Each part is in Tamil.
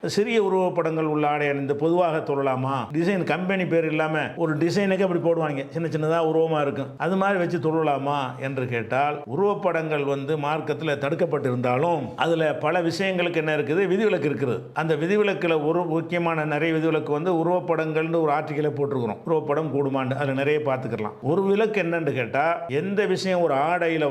சிறிய உருவப்படங்கள் உள்ள ஆடை அணிந்து பொதுவாக தொழலாமா? டிசைன் கம்பெனி பேர் இல்லாமல் ஒரு டிசைனுக்கு அப்படி போடுவாங்க, சின்ன சின்னதாக உருவமாக இருக்கும், அது மாதிரி வச்சு தொழலாமா என்று கேட்டால், உருவப்படங்கள் மார்க்கத்தில் தடுக்கப்பட்டிருந்தாலும் அதில் பல விஷயங்களுக்கு என்ன இருக்குது, விதிவிலக்கு இருக்குது. அந்த விதிவிலக்கில் ஒரு முக்கியமான நிறைய விதிவிலக்கு உருவப்படங்கள்னு ஒரு ஆர்டிக்கலை போட்டிருக்கிறோம். உருவப்படம் கூடுமாண்டு அதில் நிறைய பார்த்துக்கலாம். ஒரு விலக்கு என்னன்னு கேட்டால், எந்த விஷயம் ஒரு ஆடையில்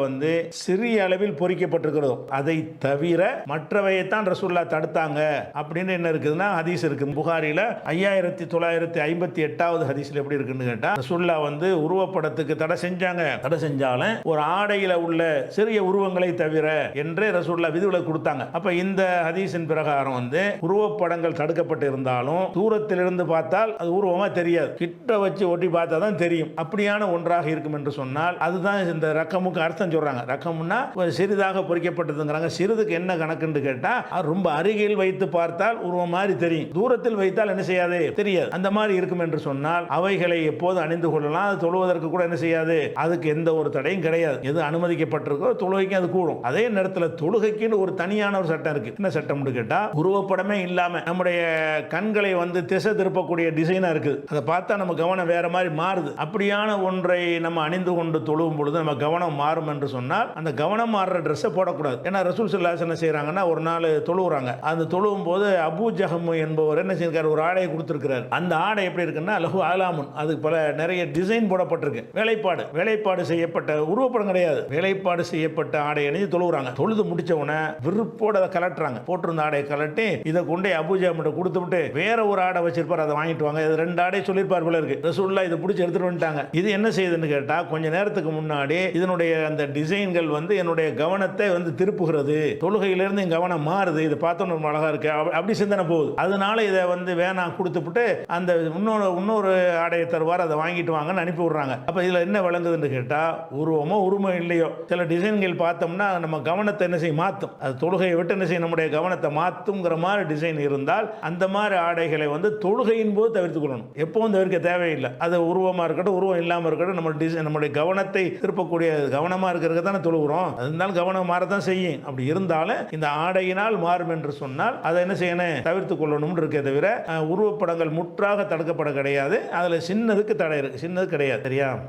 சிறிய அளவில் பொறிக்கப்பட்டிருக்கிறதோ அதை தவிர மற்றவையைத்தான் ரசூல்லா தடுத்தாங்க அப்படின்னு என்ன இருக்குதுன்னா ஹதீஸ் இருக்கு. புகாரில 5958வது ஹதீஸ்ல எப்படி இருக்குன்னு கேட்டா, ரசூலுல்லா உருவப்படத்துக்கு தடை செஞ்சாங்க. தடை செஞ்சாலும் ஒரு ஆடையில உள்ள சிறிய உருவங்களை தவிர என்று ரசூலுல்லா விதிவிலக்கு கொடுத்தாங்க. அப்ப இந்த ஹதீஸின் பிரகாரம் உருவப்படங்கள் தடுக்கப்பட்டு இருந்தாலும் தூரத்திலிருந்து பார்த்தால் அது உருவமா தெரியாது, கிட்ட வச்சு ஒட்டி பார்த்தா தான் தெரியும். அப்படியான ஒன்றாக இருக்கும் என்று சொன்னால் அதுதான் இந்த ரக்கமுக்கு அர்த்தம் சொல்றாங்க. ரக்கம்னா சிறிதாக பொறிக்கப்பட்டதுங்கிறாங்க. சிறிதுக்கு என்ன கணக்குன்னு கேட்டா, ரொம்ப அருகில் வைத்து பார்த்தால் உருவம் மாதிரி தெரியும், தூரத்தில் வைத்தால் என்ன செய்யாது, தெரியாது. அந்த மாதிரி இருக்கும் என்று சொன்னால் அவைகளை எப்போது அணிந்து கொள்ளலாம். அது தொழுவதற்கு கூட என்ன செய்யாது, அதுக்கு எந்த ஒரு தடையும் கிடையாது. எது அனுமதிக்கப்பட்டிருக்கோ தொழுகைக்கு அது கூடும். அதே நேரத்தில் தொழுகைக்குன்னு ஒரு தனியான ஒரு சட்டம் இருக்கு. என்ன சட்டம்னு கேட்டா, உருவப்படமே இல்லாம நம்முடைய கண்களை திசை திருப்பக்கூடிய டிசைனா இருக்குது. அதை பார்த்தா நம்ம கவனம் வேற மாதிரி மாறுது. அப்படியான ஒன்றை நம்ம அணிந்து கொண்டு தொழுவும் பொழுது நம்ம கவனம் மாறும் என்று சொன்னால் அந்த கவனம் மாறுற ட்ரெஸ்ஸை போடக்கூடாது. ஏன்னா ரசூல் ஸல்லல்லாஹு அலைஹி வஸல்லம் என்ன செய்யறாங்கன்னா, ஒரு நாள் தொழுவுறாங்க. அந்த தொழுவும் போது அபூ ஜஹம் என்பவர் என்ன செய்யிருக்காரு, ஒரு ஆடையை கொடுத்திருக்கிறார். அந்த ஆடை எப்படி இருக்குன்னா லஹு ஆலாமுன், அதுக்கு பல நிறைய டிசைன் போடப்பட்டிருக்கு. வேலைப்பாடு செய்யப்பட்ட உருவப்படம் கிடையாது, வேலைப்பாடு செய்யப்பட்ட ஆடை அணிஞ்சு தொழுகிறாங்க. தொழுது முடிச்ச உடனே விருப்போட அதை கலட்டுறாங்க. போட்டிருந்த ஆடையை கலட்டி இதை கொண்டே அபூ ஜஹம் கொடுத்து விட்டு வேற ஒரு ஆடை வச்சிருப்பார், அதை வாங்கிட்டு வாங்க. இது 2 ஆடை சொல்லியிருப்பார் போல இருக்கு. ரசூலுல்லாஹ் இதை பிடிச்சி எடுத்துட்டு வந்துட்டாங்க. இது என்ன செய்யுதுன்னு கேட்டா, கொஞ்ச நேரத்துக்கு முன்னாடி இதனுடைய அந்த டிசைன்கள் என்னுடைய கவனத்தை திருப்புகிறது, தொழுகையிலிருந்து என் கவனம் மாறுது, இதை பார்த்தோன்னு அழகா இருக்கு அப்படி சிந்தனை போகுது. அதனால இதை வேணாம் கொடுத்துட்டு அந்த இன்னொரு ஆடையை தருவார், அதை வாங்கிட்டு வாங்கன்னு அனுப்பி விடுறாங்க. அப்ப இதுல என்ன விளங்குதுன்னு கேட்டா, உருவமோ இல்லையோ சில டிசைன்கள் பார்த்தோம்னா நம்ம கவனத்தை என்ன செய்யும், மாற்றும். அது தொழுகையை விட்டு என்ன செய்யும், நம்முடைய கவனத்தை மாற்றுங்கிற மாதிரி டிசைன் இருந்தால் அந்த மாதிரி ஆடைகளை தொழுகையின் போது தவிர்த்து கொள்ளணும். எப்பவும் தவிர்க்க தேவையில்லை. அது உருவமா இருக்கட்டும், உருவம் இல்லாமல் இருக்கட்டும், நம்ம டிசைன் நம்முடைய கவனத்தை திருப்பக்கூடிய கவனமா இருக்கிறது தானே தொழுகிறோம். அது இருந்தாலும் கவனம் மாறத்தான் செய்யும். அப்படி இருந்தாலும் இந்த ஆடையினால் மாறும் என்று சொன்னால் அதை என்ன செய்யணும், தவிர்த்து கொள்ளணும் இருக்கே தவிர உருவப்படங்கள் முற்றாக தடுக்கப்பட கிடையாது. அதுல சின்னதுக்கு தடை இருக்கு, சின்னது கிடையாது. சரியா?